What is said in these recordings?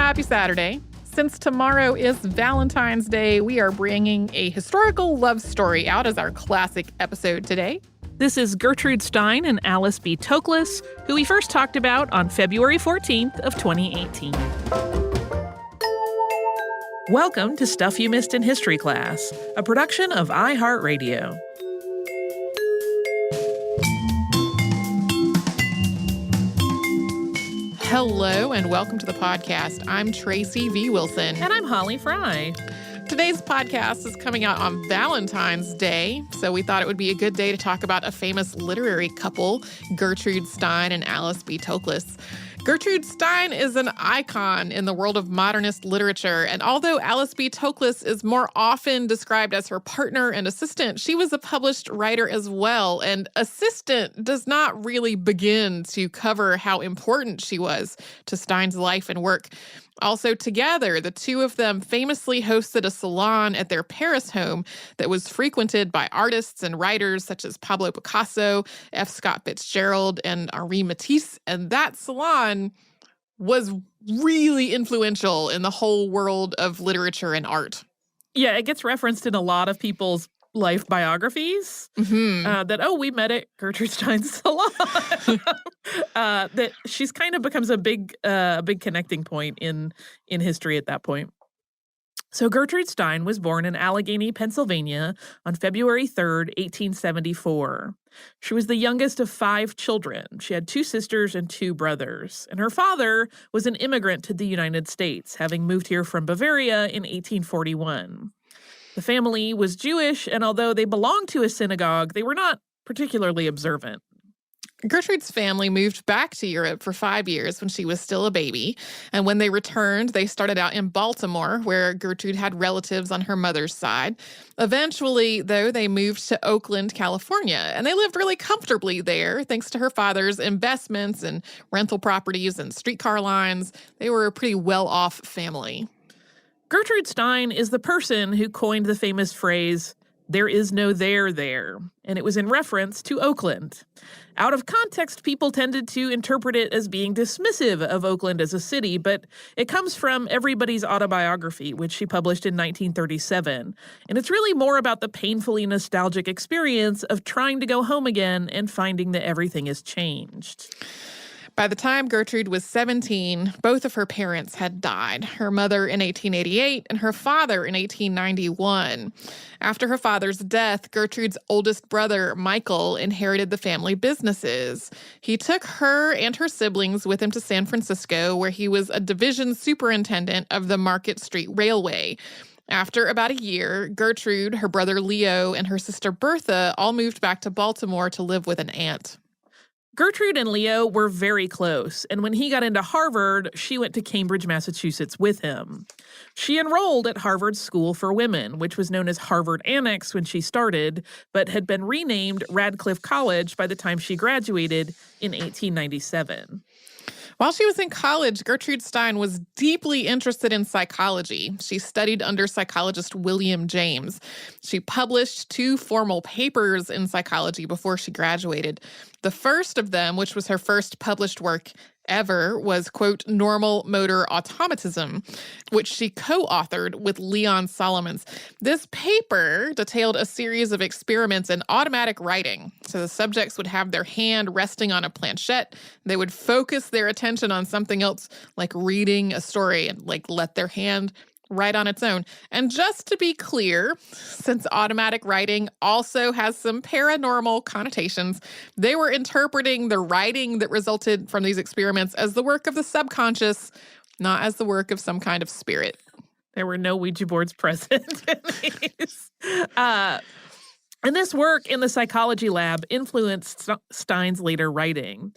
Happy Saturday. Since tomorrow is Valentine's Day, we are bringing a historical love story out as our classic episode today. This is Gertrude Stein and Alice B. Toklas, who we first talked about on February 14th of 2018. Welcome to Stuff You Missed in History Class, a production of iHeartRadio. Hello and welcome to the podcast. I'm Tracy V. Wilson. And I'm Holly Fry. Today's podcast is coming out on Valentine's Day, so we thought it would be a good day to talk about a famous literary couple, Gertrude Stein and Alice B. Toklas. Gertrude Stein is an icon in the world of modernist literature, and although Alice B. Toklas is more often described as her partner and assistant, she was a published writer as well, and assistant does not really begin to cover how important she was to Stein's life and work. Also together, the two of them famously hosted a salon at their Paris home that was frequented by artists and writers such as Pablo Picasso, F. Scott Fitzgerald, and Henri Matisse. And that salon was really influential in the whole world of literature and art. Yeah, it gets referenced in a lot of people's life biographies that, we met at Gertrude Stein's salon. That she's kind of becomes a big connecting point in history at that point. So Gertrude Stein was born in Allegheny, Pennsylvania on February 3rd, 1874. She was the youngest of 5 children. She had 2 sisters and 2 brothers. And her father was an immigrant to the United States, having moved here from Bavaria in 1841. The family was Jewish, and although they belonged to a synagogue, they were not particularly observant. Gertrude's family moved back to Europe for 5 years when she was still a baby. And when they returned, they started out in Baltimore, where Gertrude had relatives on her mother's side. Eventually, though, they moved to Oakland, California, and they lived really comfortably there, thanks to her father's investments and rental properties and streetcar lines. They were a pretty well-off family. Gertrude Stein is the person who coined the famous phrase, "There is no there," and it was in reference to Oakland. Out of context, people tended to interpret it as being dismissive of Oakland as a city, but it comes from Everybody's Autobiography, which she published in 1937, and it's really more about the painfully nostalgic experience of trying to go home again and finding that everything has changed. By the time Gertrude was 17, both of her parents had died, her mother in 1888 and her father in 1891. After her father's death, Gertrude's oldest brother, Michael, inherited the family businesses. He took her and her siblings with him to San Francisco, where he was a division superintendent of the Market Street Railway. After about a year, Gertrude, her brother Leo, and her sister Bertha all moved back to Baltimore to live with an aunt. Gertrude and Leo were very close, and when he got into Harvard, she went to Cambridge, Massachusetts with him. She enrolled at Harvard's School for Women, which was known as Harvard Annex when she started, but had been renamed Radcliffe College by the time she graduated in 1897. While she was in college, Gertrude Stein was deeply interested in psychology. She studied under psychologist William James. She published 2 formal papers in psychology before she graduated. The first of them, which was her first published work ever, was, quote, Normal Motor Automatism, which she co-authored with Leon Solomons. This paper detailed a series of experiments in automatic writing. So the subjects would have their hand resting on a planchette. They would focus their attention on something else, like reading a story, and let their hand write on its own. And just to be clear, since automatic writing also has some paranormal connotations, they were interpreting the writing that resulted from these experiments as the work of the subconscious, not as the work of some kind of spirit. There were no Ouija boards present in these. And this work in the psychology lab influenced Stein's later writing.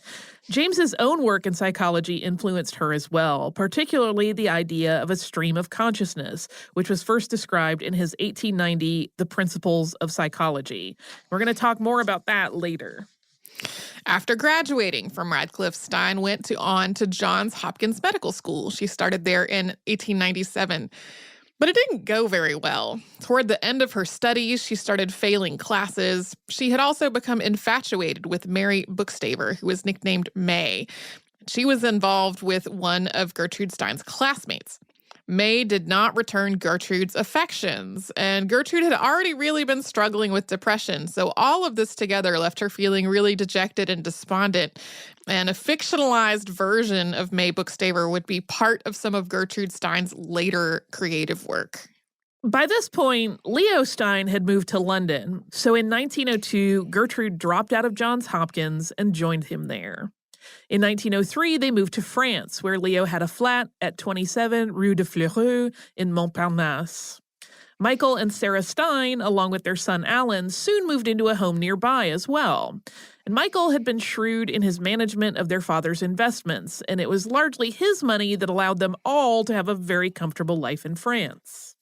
James's own work in psychology influenced her as well, particularly the idea of a stream of consciousness, which was first described in his 1890 The Principles of Psychology. We're going to talk more about that later. After graduating from Radcliffe, Stein went on to Johns Hopkins Medical School. She started there in 1897. But it didn't go very well. Toward the end of her studies, she started failing classes. She had also become infatuated with Mary Bookstaver, who was nicknamed May. She was involved with one of Gertrude Stein's classmates. May did not return Gertrude's affections, and Gertrude had already really been struggling with depression, so all of this together left her feeling really dejected and despondent, and a fictionalized version of May Bookstaver would be part of some of Gertrude Stein's later creative work. By this point, Leo Stein had moved to London, so in 1902, Gertrude dropped out of Johns Hopkins and joined him there. In 1903, they moved to France, where Leo had a flat at 27 Rue de Fleurus in Montparnasse. Michael and Sarah Stein, along with their son Alan, soon moved into a home nearby as well. And Michael had been shrewd in his management of their father's investments, and it was largely his money that allowed them all to have a very comfortable life in France.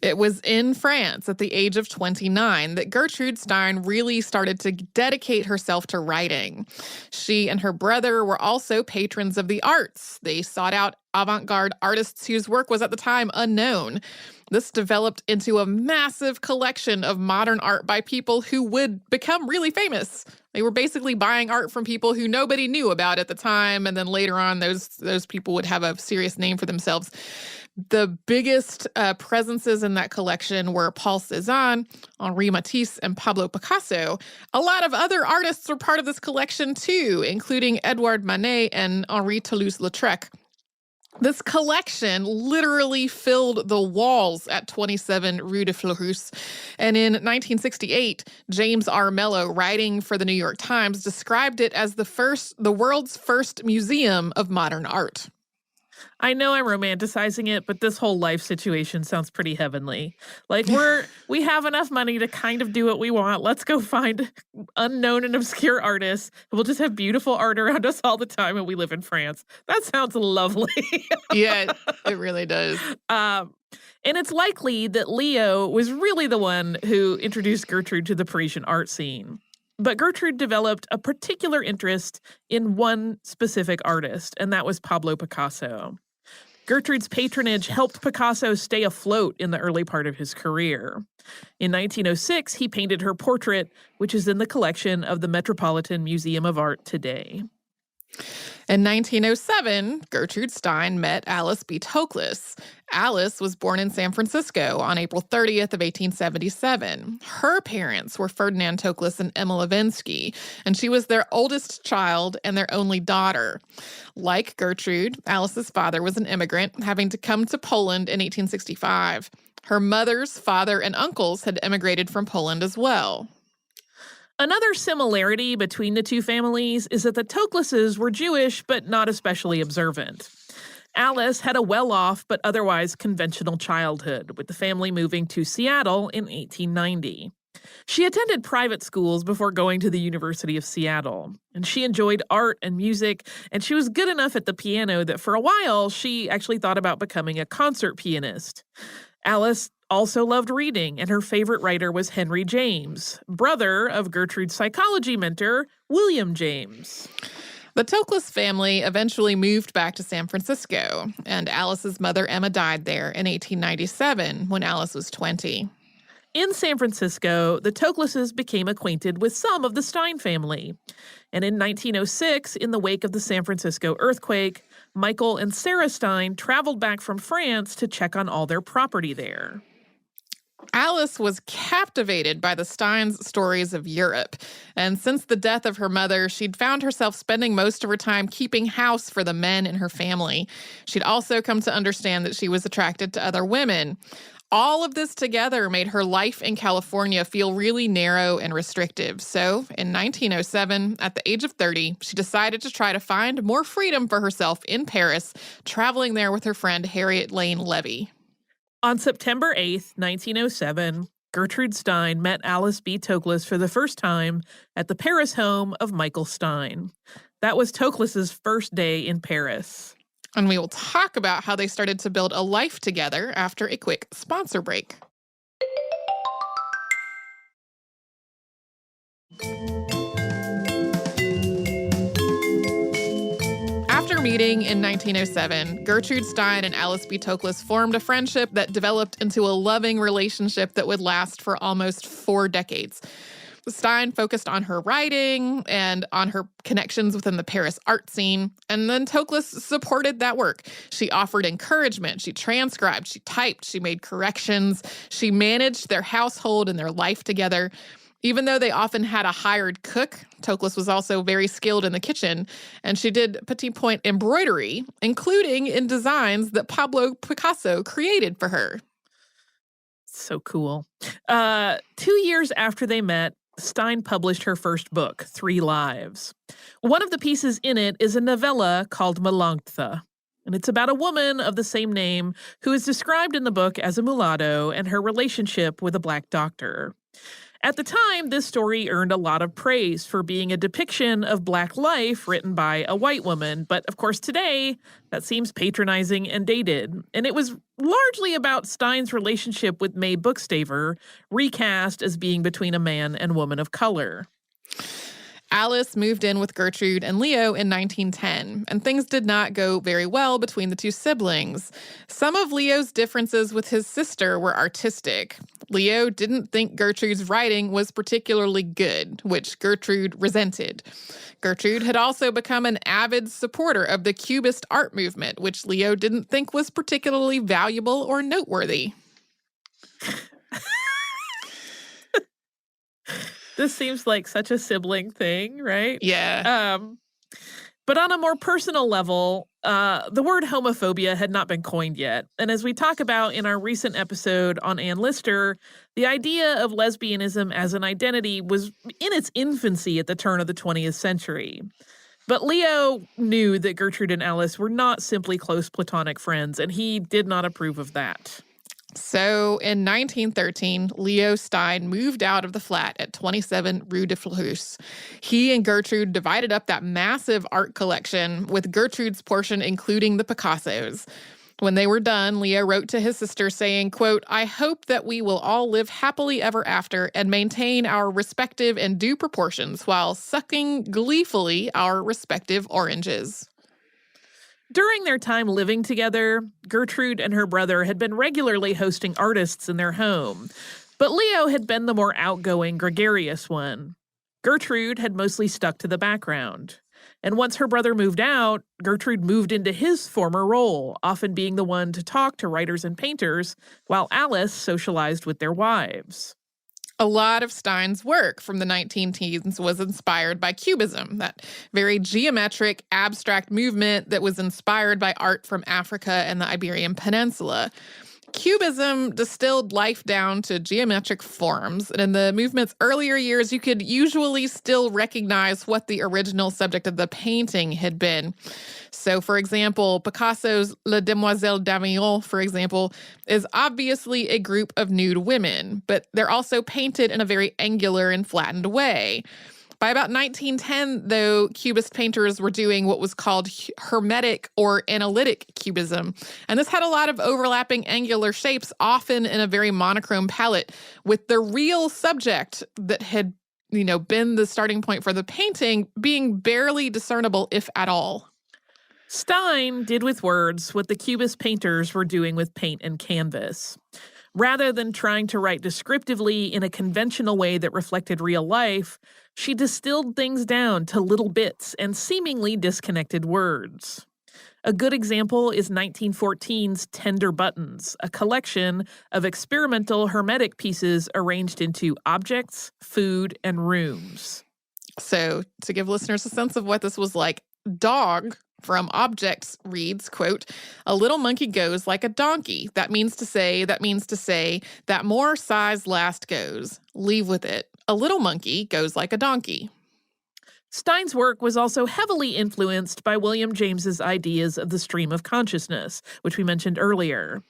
It was in France at the age of 29 that Gertrude Stein really started to dedicate herself to writing. She and her brother were also patrons of the arts. They sought out avant-garde artists whose work was at the time unknown. This developed into a massive collection of modern art by people who would become really famous. They were basically buying art from people who nobody knew about at the time, and then later on those people would have a serious name for themselves. The biggest presences in that collection were Paul Cézanne, Henri Matisse, and Pablo Picasso. A lot of other artists were part of this collection too, including Edouard Manet and Henri Toulouse-Lautrec. This collection literally filled the walls at 27 Rue de Fleurus. And in 1968, James R. Mello, writing for the New York Times, described it as the world's first museum of modern art. I know I'm romanticizing it, but this whole life situation sounds pretty heavenly. Like we have enough money to kind of do what we want. Let's go find unknown and obscure artists. We'll just have beautiful art around us all the time, and we live in France. That sounds lovely. Yeah, it really does. And it's likely that Leo was really the one who introduced Gertrude to the Parisian art scene. But Gertrude developed a particular interest in one specific artist, and that was Pablo Picasso. Gertrude's patronage helped Picasso stay afloat in the early part of his career. In 1906, he painted her portrait, which is in the collection of the Metropolitan Museum of Art today. In 1907, Gertrude Stein met Alice B. Toklas. Alice was born in San Francisco on April 30th of 1877. Her parents were Ferdinand Toklas and Emma Levinsky, and she was their oldest child and their only daughter. Like Gertrude, Alice's father was an immigrant, having to come to Poland in 1865. Her mother's father and uncles had immigrated from Poland as well. Another similarity between the two families is that the Toklases were Jewish, but not especially observant. Alice had a well-off but otherwise conventional childhood, with the family moving to Seattle in 1890. She attended private schools before going to the University of Seattle, and she enjoyed art and music, and she was good enough at the piano that for a while she actually thought about becoming a concert pianist. Alice also loved reading, and her favorite writer was Henry James, brother of Gertrude's psychology mentor, William James. The Toklas family eventually moved back to San Francisco, and Alice's mother, Emma, died there in 1897 when Alice was 20. In San Francisco, the Toklases became acquainted with some of the Stein family. And in 1906, in the wake of the San Francisco earthquake, Michael and Sarah Stein traveled back from France to check on all their property there. Alice was captivated by the Steins' stories of Europe, and since the death of her mother, she'd found herself spending most of her time keeping house for the men in her family. She'd also come to understand that she was attracted to other women. All of this together made her life in California feel really narrow and restrictive. So, in 1907, at the age of 30, she decided to try to find more freedom for herself in Paris, traveling there with her friend Harriet Lane Levy. On September 8th, 1907, Gertrude Stein met Alice B. Toklas for the first time at the Paris home of Michael Stein. That was Toklas's first day in Paris. And we will talk about how they started to build a life together after a quick sponsor break. After meeting in 1907, Gertrude Stein and Alice B. Toklas formed a friendship that developed into a loving relationship that would last for almost 4 decades. Stein focused on her writing and on her connections within the Paris art scene, and then Toklas supported that work. She offered encouragement, she transcribed, she typed, she made corrections, she managed their household and their life together. Even though they often had a hired cook, Toklas was also very skilled in the kitchen, and she did petit point embroidery, including in designs that Pablo Picasso created for her. So cool. 2 years after they met, Stein published her first book, 3 Lives. One of the pieces in it is a novella called Melanctha, and it's about a woman of the same name who is described in the book as a mulatto and her relationship with a black doctor. At the time, this story earned a lot of praise for being a depiction of Black life written by a white woman. But of course, today, that seems patronizing and dated. And it was largely about Stein's relationship with May Bookstaver, recast as being between a man and woman of color. Alice moved in with Gertrude and Leo in 1910, and things did not go very well between the two siblings. Some of Leo's differences with his sister were artistic. Leo didn't think Gertrude's writing was particularly good, which Gertrude resented. Gertrude had also become an avid supporter of the Cubist art movement, which Leo didn't think was particularly valuable or noteworthy. This seems like such a sibling thing, right? Yeah. But on a more personal level, the word homophobia had not been coined yet. And as we talk about in our recent episode on Ann Lister, the idea of lesbianism as an identity was in its infancy at the turn of the 20th century. But Leo knew that Gertrude and Alice were not simply close platonic friends, and he did not approve of that. So in 1913, Leo Stein moved out of the flat at 27 Rue de Fleurus. He and Gertrude divided up that massive art collection, with Gertrude's portion including the Picassos. When they were done, Leo wrote to his sister saying, quote, "I hope that we will all live happily ever after and maintain our respective and due proportions while sucking gleefully our respective oranges." During their time living together, Gertrude and her brother had been regularly hosting artists in their home, but Leo had been the more outgoing, gregarious one. Gertrude had mostly stuck to the background. And once her brother moved out, Gertrude moved into his former role, often being the one to talk to writers and painters, while Alice socialized with their wives. A lot of Stein's work from the 19 teens was inspired by Cubism, that very geometric, abstract movement that was inspired by art from Africa and the Iberian Peninsula. Cubism distilled life down to geometric forms, and in the movement's earlier years, you could usually still recognize what the original subject of the painting had been. So, for example, Picasso's La Demoiselle d'Avignon, for example, is obviously a group of nude women, but they're also painted in a very angular and flattened way. By about 1910, though, Cubist painters were doing what was called hermetic or analytic cubism. And this had a lot of overlapping angular shapes, often in a very monochrome palette, with the real subject that had, been the starting point for the painting being barely discernible, if at all. Stein did with words what the Cubist painters were doing with paint and canvas. Rather than trying to write descriptively in a conventional way that reflected real life, she distilled things down to little bits and seemingly disconnected words. A good example is 1914's Tender Buttons, a collection of experimental hermetic pieces arranged into objects, food, and rooms. So, to give listeners a sense of what this was like, Dog from Objects reads, quote, "A little monkey goes like a donkey. That means to say, that more size last goes. Leave with it. A little monkey goes like a donkey." Stein's work was also heavily influenced by William James's ideas of the stream of consciousness, which we mentioned earlier.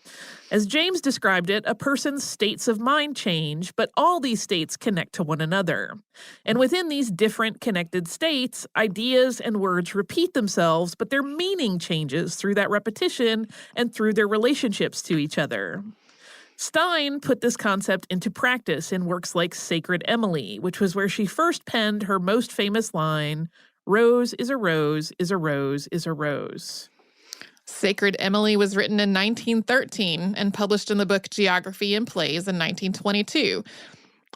As James described it, a person's states of mind change, but all these states connect to one another. And within these different connected states, ideas and words repeat themselves, but their meaning changes through that repetition and through their relationships to each other. Stein put this concept into practice in works like Sacred Emily, which was where she first penned her most famous line, "Rose is a rose, is a rose, is a rose." Sacred Emily was written in 1913 and published in the book Geography and Plays in 1922.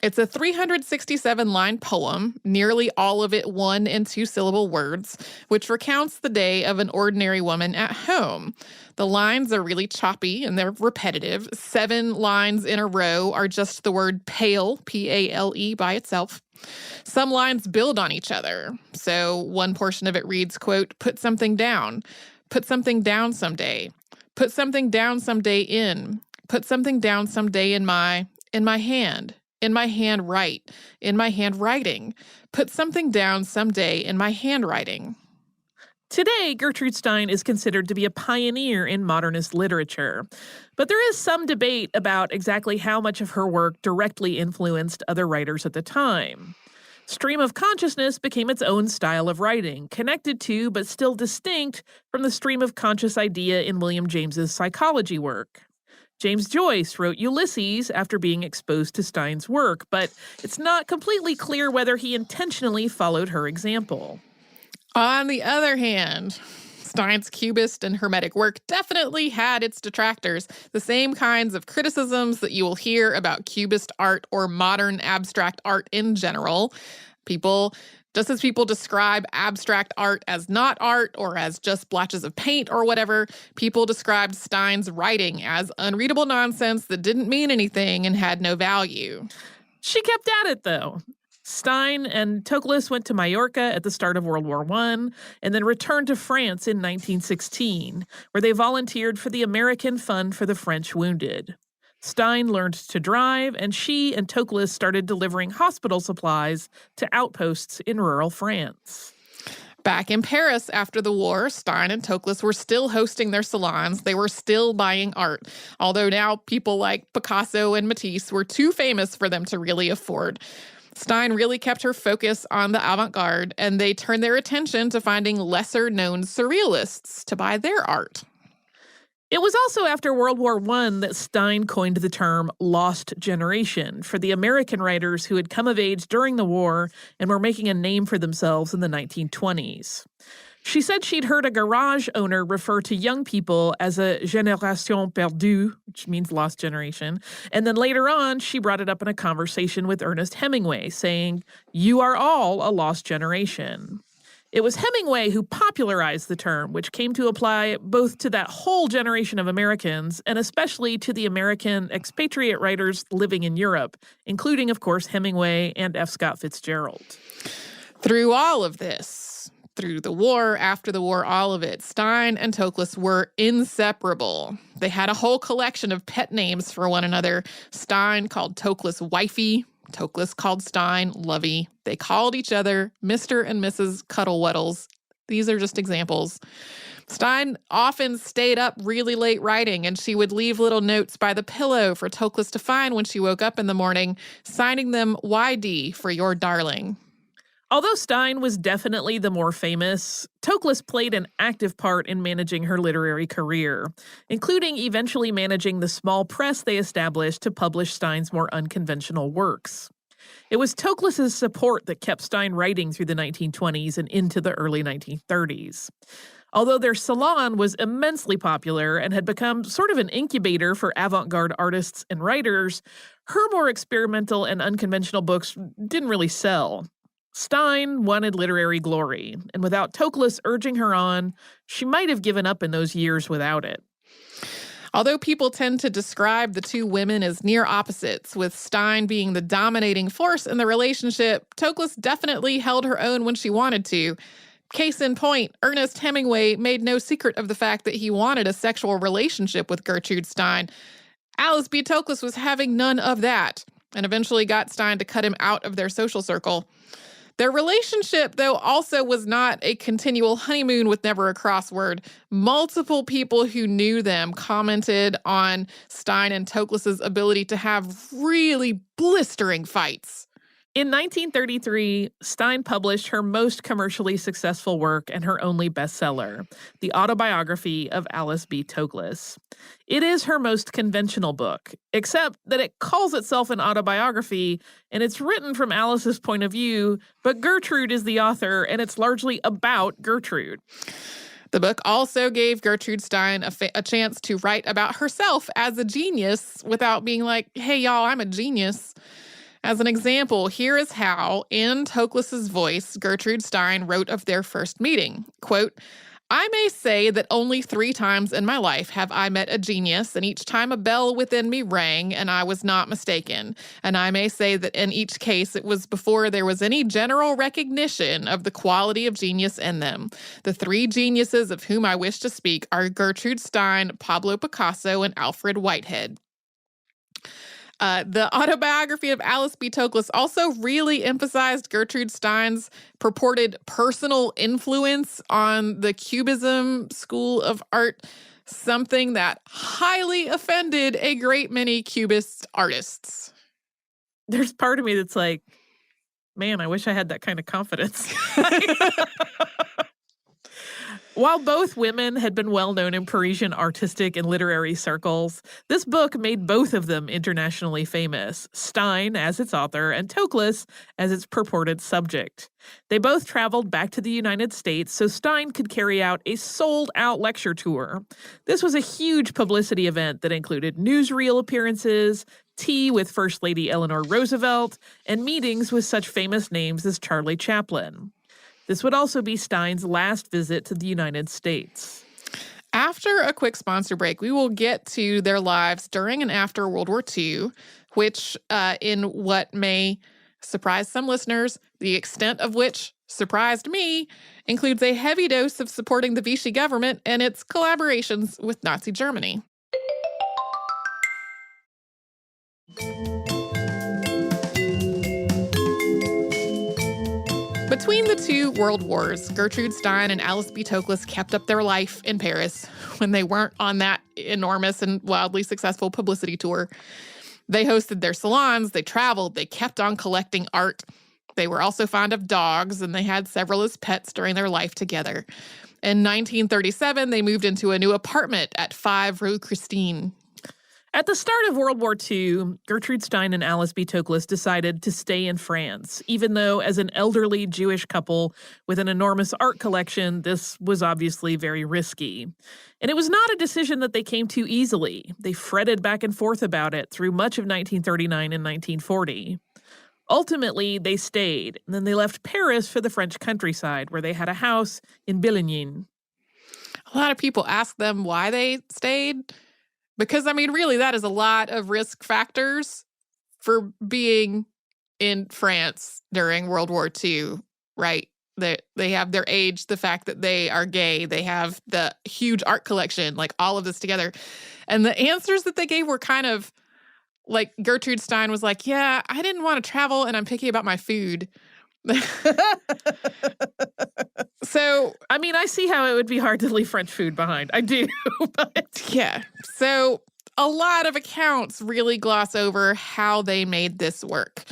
It's a 367-line poem, nearly all of it 1- and 2-syllable words, which recounts the day of an ordinary woman at home. The lines are really choppy and they're repetitive. 7 lines in a row are just the word pale, P-A-L-E, by itself. Some lines build on each other. So one portion of it reads, quote, "Put something down. Put something down someday. Put something down someday in. Put something down someday in my hand. In my hand write. In my handwriting. Put something down someday in my handwriting." Today, Gertrude Stein is considered to be a pioneer in modernist literature, but there is some debate about exactly how much of her work directly influenced other writers at the time. Stream of consciousness became its own style of writing, connected to but still distinct from the stream of conscious idea in William James's psychology work. James Joyce wrote Ulysses after being exposed to Stein's work, but it's not completely clear whether he intentionally followed her example. On the other hand, Stein's Cubist and Hermetic work definitely had its detractors, the same kinds of criticisms that you will hear about Cubist art or modern abstract art in general. Just as people describe abstract art as not art or as just blotches of paint or whatever, people described Stein's writing as unreadable nonsense that didn't mean anything and had no value. She kept at it, though. Stein and Toklas went to Majorca at the start of World War I and then returned to France in 1916, where they volunteered for the American Fund for the French Wounded. Stein learned to drive, and she and Toklas started delivering hospital supplies to outposts in rural France. Back in Paris after the war, Stein and Toklas were still hosting their salons. They were still buying art, although now people like Picasso and Matisse were too famous for them to really afford. Stein really kept her focus on the avant-garde, and they turned their attention to finding lesser-known surrealists to buy their art. It was also after World War I that Stein coined the term lost generation for the American writers who had come of age during the war and were making a name for themselves in the 1920s. She said she'd heard a garage owner refer to young people as a génération perdue, which means lost generation, and then later on she brought it up in a conversation with Ernest Hemingway, saying, "You are all a lost generation." It was Hemingway who popularized the term, which came to apply both to that whole generation of Americans and especially to the American expatriate writers living in Europe, including, of course, Hemingway and F. Scott Fitzgerald. Through all of this, through the war, after the war, all of it, Stein and Toklas were inseparable. They had a whole collection of pet names for one another. Stein called Toklas wifey. Toklas called Stein lovey. They called each other Mr. and Mrs. Cuddlewaddles. These are just examples. Stein often stayed up really late writing, and she would leave little notes by the pillow for Toklas to find when she woke up in the morning, signing them YD for your darling. Although Stein was definitely the more famous, Toklas played an active part in managing her literary career, including eventually managing the small press they established to publish Stein's more unconventional works. It was Toklas's support that kept Stein writing through the 1920s and into the early 1930s. Although their salon was immensely popular and had become sort of an incubator for avant-garde artists and writers, her more experimental and unconventional books didn't really sell. Stein wanted literary glory, and without Toklas urging her on, she might have given up in those years without it. Although people tend to describe the two women as near opposites, with Stein being the dominating force in the relationship, Toklas definitely held her own when she wanted to. Case in point, Ernest Hemingway made no secret of the fact that he wanted a sexual relationship with Gertrude Stein. Alice B. Toklas was having none of that, and eventually got Stein to cut him out of their social circle. Their relationship, though, also was not a continual honeymoon with never a crossword. Multiple people who knew them commented on Stein and Toklas's ability to have really blistering fights. In 1933, Stein published her most commercially successful work and her only bestseller, the autobiography of Alice B. Toklas. It is her most conventional book, except that it calls itself an autobiography, and it's written from Alice's point of view, but Gertrude is the author, and it's largely about Gertrude. The book also gave Gertrude Stein a chance to write about herself as a genius without being like, hey, y'all, I'm a genius. As an example, here is how, in Toklas's voice, Gertrude Stein wrote of their first meeting. Quote, I may say that only 3 times in my life have I met a genius, and each time a bell within me rang, and I was not mistaken. And I may say that in each case it was before there was any general recognition of the quality of genius in them. The 3 geniuses of whom I wish to speak are Gertrude Stein, Pablo Picasso, and Alfred Whitehead. The autobiography of Alice B. Toklas also really emphasized Gertrude Stein's purported personal influence on the Cubism school of art, something that highly offended a great many Cubist artists. There's part of me that's like, man, I wish I had that kind of confidence. While both women had been well known in Parisian artistic and literary circles, this book made both of them internationally famous, Stein as its author and Toklas as its purported subject. They both traveled back to the United States so Stein could carry out a sold-out lecture tour. This was a huge publicity event that included newsreel appearances, tea with First Lady Eleanor Roosevelt, and meetings with such famous names as Charlie Chaplin. This would also be Stein's last visit to the United States. After a quick sponsor break, we will get to their lives during and after World War II, which, in what may surprise some listeners, the extent of which surprised me, includes a heavy dose of supporting the Vichy government and its collaborations with Nazi Germany. Between the 2 world wars, Gertrude Stein and Alice B. Toklas kept up their life in Paris when they weren't on that enormous and wildly successful publicity tour. They hosted their salons, they traveled, they kept on collecting art. They were also fond of dogs, and they had several as pets during their life together. In 1937, they moved into a new apartment at 5 Rue Christine. At the start of World War II, Gertrude Stein and Alice B. Toklas decided to stay in France, even though as an elderly Jewish couple with an enormous art collection, this was obviously very risky. And it was not a decision that they came to easily. They fretted back and forth about it through much of 1939 and 1940. Ultimately, they stayed, and then they left Paris for the French countryside, where they had a house in Billigny. A lot of people ask them why they stayed. Because, I mean, really, that is a lot of risk factors for being in France during World War II, right? They have their age, the fact that they are gay, they have the huge art collection, like all of this together. And the answers that they gave were kind of like Gertrude Stein was like, yeah, I didn't want to travel and I'm picky about my food. So, I mean, I see how it would be hard to leave French food behind. I do. But yeah. So a lot of accounts really gloss over how they made this work.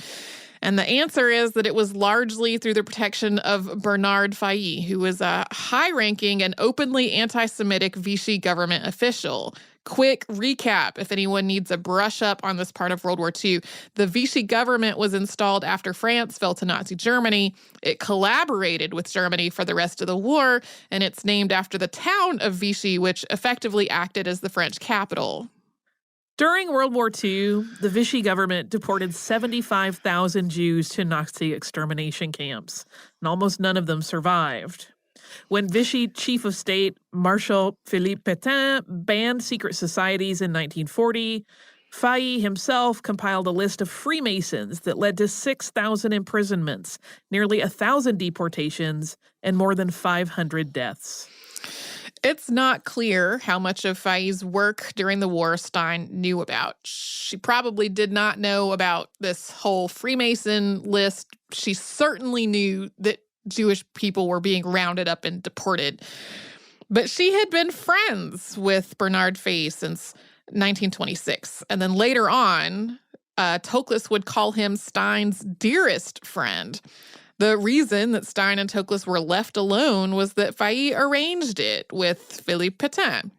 And the answer is that it was largely through the protection of Bernard Failly, who was a high-ranking and openly anti-Semitic Vichy government official. Quick recap, if anyone needs a brush up on this part of World War II. The Vichy government was installed after France fell to Nazi Germany. It collaborated with Germany for the rest of the war, and it's named after the town of Vichy, which effectively acted as the French capital. During World War II, the Vichy government deported 75,000 Jews to Nazi extermination camps, and almost none of them survived. When Vichy Chief of State Marshal Philippe Pétain banned secret societies in 1940, Failly himself compiled a list of Freemasons that led to 6,000 imprisonments, nearly 1,000 deportations, and more than 500 deaths. It's not clear how much of Failly's work during the war Stein knew about. She probably did not know about this whole Freemason list. She certainly knew that Jewish people were being rounded up and deported. But she had been friends with Bernard Failly since 1926. And then later on, Toklas would call him Stein's dearest friend. The reason that Stein and Toklas were left alone was that Failly arranged it with Philippe Pétain.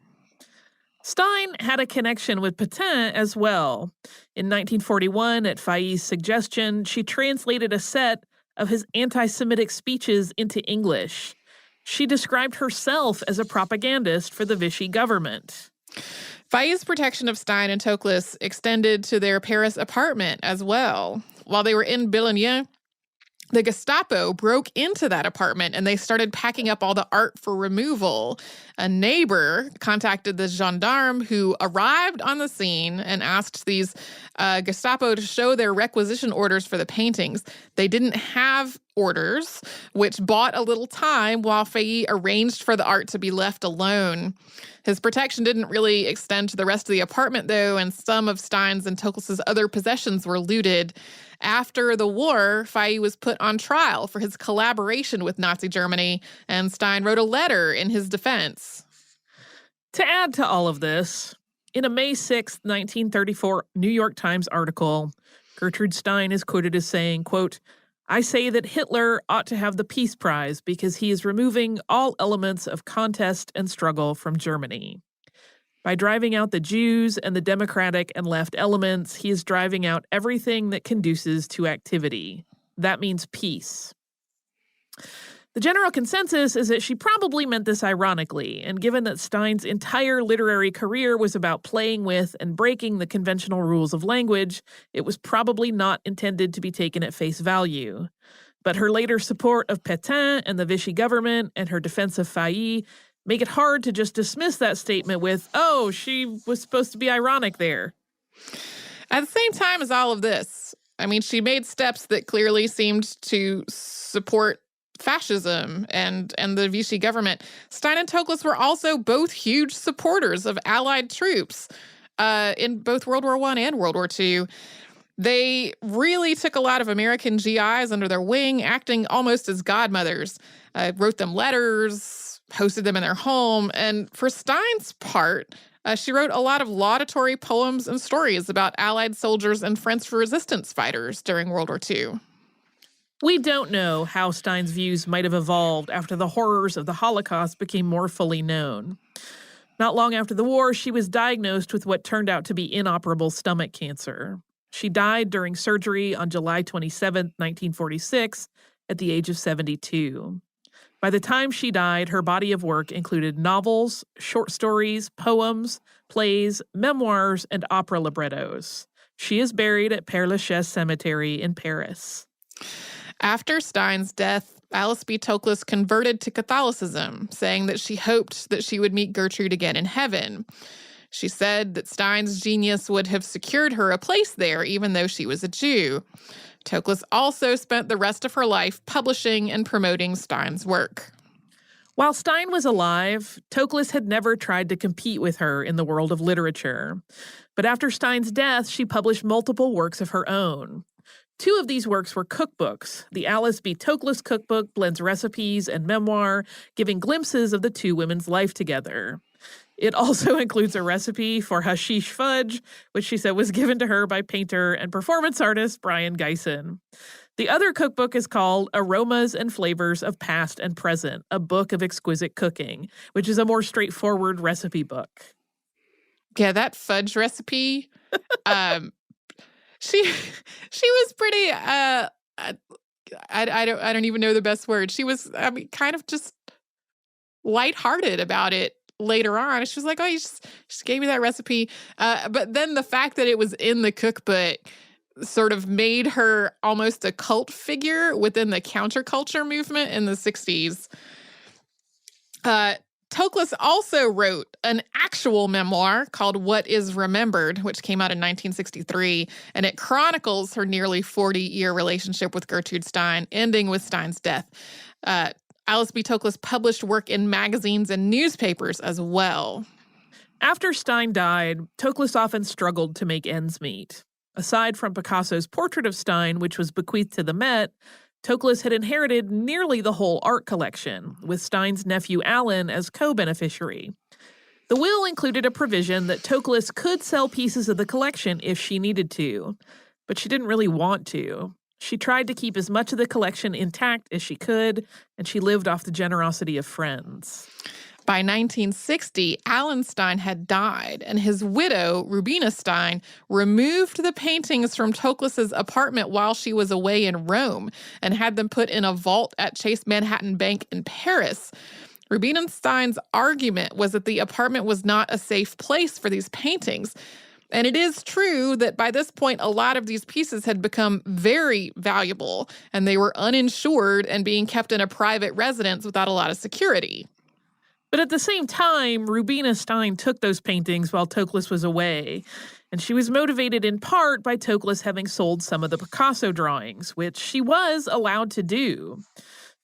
Stein had a connection with Pétain as well. In 1941, at Failly's suggestion, she translated a set of his anti-Semitic speeches into English. She described herself as a propagandist for the Vichy government. Failly's protection of Stein and Toklas extended to their Paris apartment as well. while they were in Boulogne, the Gestapo broke into that apartment and they started packing up all the art for removal. A neighbor contacted the gendarme who arrived on the scene and asked these Gestapo to show their requisition orders for the paintings. They didn't have orders, which bought a little time while Fay arranged for the art to be left alone. His protection didn't really extend to the rest of the apartment, though, and some of Stein's and Toklas's other possessions were looted. After the war, Fay was put on trial for his collaboration with Nazi Germany, and Stein wrote a letter in his defense. To add to all of this, in a May 6, 1934 New York Times article, Gertrude Stein is quoted as saying, quote, "I say that Hitler ought to have the Peace Prize because he is removing all elements of contest and struggle from Germany. By driving out the Jews and the democratic and left elements, he is driving out everything that conduces to activity. That means peace." The general consensus is that she probably meant this ironically, and given that Stein's entire literary career was about playing with and breaking the conventional rules of language, it was probably not intended to be taken at face value. But her later support of Pétain and the Vichy government and her defense of Fay make it hard to just dismiss that statement with, oh, she was supposed to be ironic there. At the same time as all of this, I mean, she made steps that clearly seemed to support fascism and the Vichy government. Stein and Toklas were also both huge supporters of Allied troops in both World War I and World War II. They really took a lot of American GIs under their wing, acting almost as godmothers. Wrote them letters, hosted them in their home, and for Stein's part, she wrote a lot of laudatory poems and stories about Allied soldiers and French resistance fighters during World War II. We don't know how Stein's views might have evolved after the horrors of the Holocaust became more fully known. Not long after the war, she was diagnosed with what turned out to be inoperable stomach cancer. She died during surgery on July 27, 1946, at the age of 72. By the time she died, her body of work included novels, short stories, poems, plays, memoirs, and opera librettos. She is buried at Père Lachaise Cemetery in Paris. After Stein's death, Alice B. Toklas converted to Catholicism, saying that she hoped that she would meet Gertrude again in heaven. She said that Stein's genius would have secured her a place there, even though she was a Jew. Toklas also spent the rest of her life publishing and promoting Stein's work. While Stein was alive, Toklas had never tried to compete with her in the world of literature. But after Stein's death, she published multiple works of her own. Two of these works were cookbooks. The Alice B. Toklas cookbook blends recipes and memoir, giving glimpses of the two women's life together. It also includes a recipe for hashish fudge, which she said was given to her by painter and performance artist Brian Geisen. The other cookbook is called Aromas and Flavors of Past and Present, a book of exquisite cooking, which is a more straightforward recipe book. Yeah, that fudge recipe, she was pretty, I don't even know the best word. She was, kind of just lighthearted about it later on. She was like, oh, you just gave me that recipe. But then the fact that it was in the cookbook sort of made her almost a cult figure within the counterculture movement in the 60s. Toklas also wrote an actual memoir called What Is Remembered, which came out in 1963, and it chronicles her nearly 40-year relationship with Gertrude Stein, ending with Stein's death. Alice B. Toklas published work in magazines and newspapers as well. After Stein died, Toklas often struggled to make ends meet. Aside from Picasso's portrait of Stein, which was bequeathed to the Met, Toklas had inherited nearly the whole art collection, with Stein's nephew Alan as co-beneficiary. The will included a provision that Toklas could sell pieces of the collection if she needed to, but she didn't really want to. She tried to keep as much of the collection intact as she could, and she lived off the generosity of friends. By 1960, Alan Stein had died, and his widow, Rubina Stein, removed the paintings from Toklas's apartment while she was away in Rome and had them put in a vault at Chase Manhattan Bank in Paris. Rubina Stein's argument was that the apartment was not a safe place for these paintings. And it is true that by this point, a lot of these pieces had become very valuable, and they were uninsured and being kept in a private residence without a lot of security. But at the same time, Rubina Stein took those paintings while Toklas was away, and she was motivated in part by Toklas having sold some of the Picasso drawings, which she was allowed to do.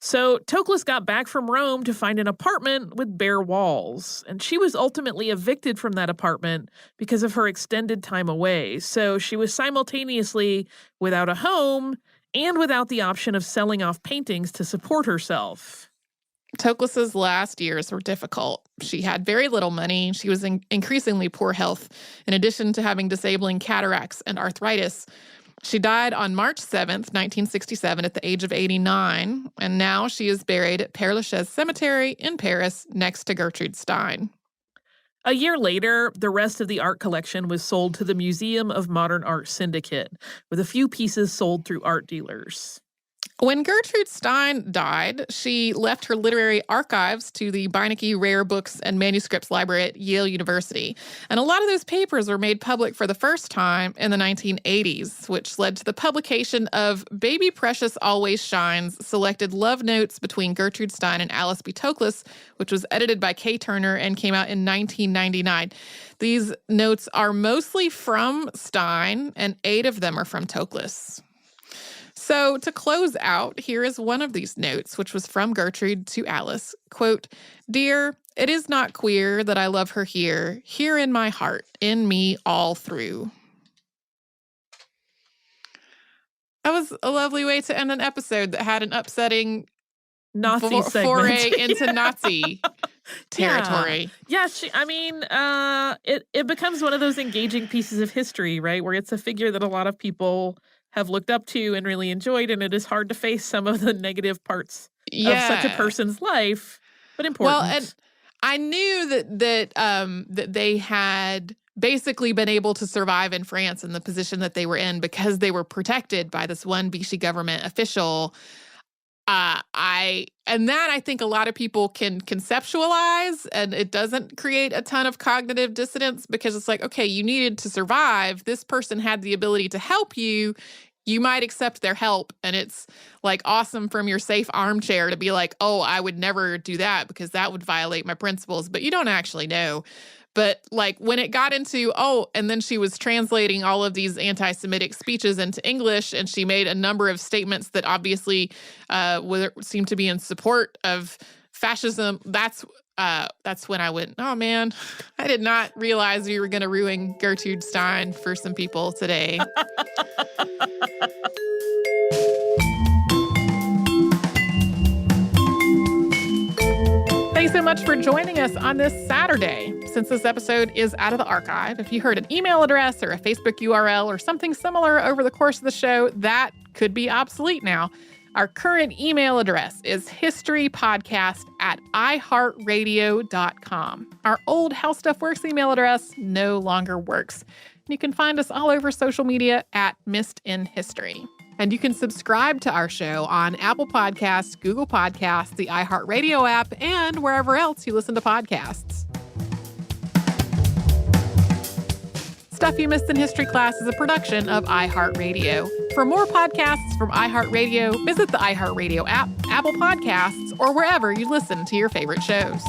So Toklas got back from Rome to find an apartment with bare walls, and she was ultimately evicted from that apartment because of her extended time away. So she was simultaneously without a home and without the option of selling off paintings to support herself. Toklas's last years were difficult. She had very little money. She was in increasingly poor health, in addition to having disabling cataracts and arthritis. She died on March 7th, 1967, at the age of 89, and now she is buried at Père Lachaise Cemetery in Paris next to Gertrude Stein. A year later, the rest of the art collection was sold to the Museum of Modern Art Syndicate, with a few pieces sold through art dealers. When Gertrude Stein died, she left her literary archives to the Beinecke Rare Books and Manuscripts Library at Yale University. And a lot of those papers were made public for the first time in the 1980s, which led to the publication of Baby Precious Always Shines, Selected Love Notes Between Gertrude Stein and Alice B. Toklas, which was edited by Kay Turner and came out in 1999. These notes are mostly from Stein, and 8 of them are from Toklas. So to close out, here is one of these notes, which was from Gertrude to Alice. Quote, "Dear, it is not queer that I love her here in my heart, in me all through." That was a lovely way to end an episode that had an upsetting Nazi foray into Nazi territory. Yeah, it becomes one of those engaging pieces of history, right? Where it's a figure that a lot of people have looked up to and really enjoyed, and it is hard to face some of the negative parts of such a person's life, but important. Well, and I knew that they had basically been able to survive in France in the position that they were in because they were protected by this one Vichy government official. I think a lot of people can conceptualize, and it doesn't create a ton of cognitive dissonance because it's like, okay, you needed to survive. This person had the ability to help you. You might accept their help, and it's like awesome from your safe armchair to be like, oh, I would never do that because that would violate my principles, but you don't actually know. But like when it got into, and then she was translating all of these anti-Semitic speeches into English, and she made a number of statements that obviously seemed to be in support of fascism. That's when I went, oh man, I did not realize we were going to ruin Gertrude Stein for some people today. Thanks so much for joining us on this Saturday. Since this episode is out of the archive, if you heard an email address or a Facebook URL or something similar over the course of the show, that could be obsolete now. Our current email address is historypodcast@iHeartRadio.com. Our old How Stuff Works email address no longer works. You can find us all over social media at Missed in History. And you can subscribe to our show on Apple Podcasts, Google Podcasts, the iHeartRadio app, and wherever else you listen to podcasts. Stuff You Missed in History Class is a production of iHeartRadio. For more podcasts from iHeartRadio, visit the iHeartRadio app, Apple Podcasts, or wherever you listen to your favorite shows.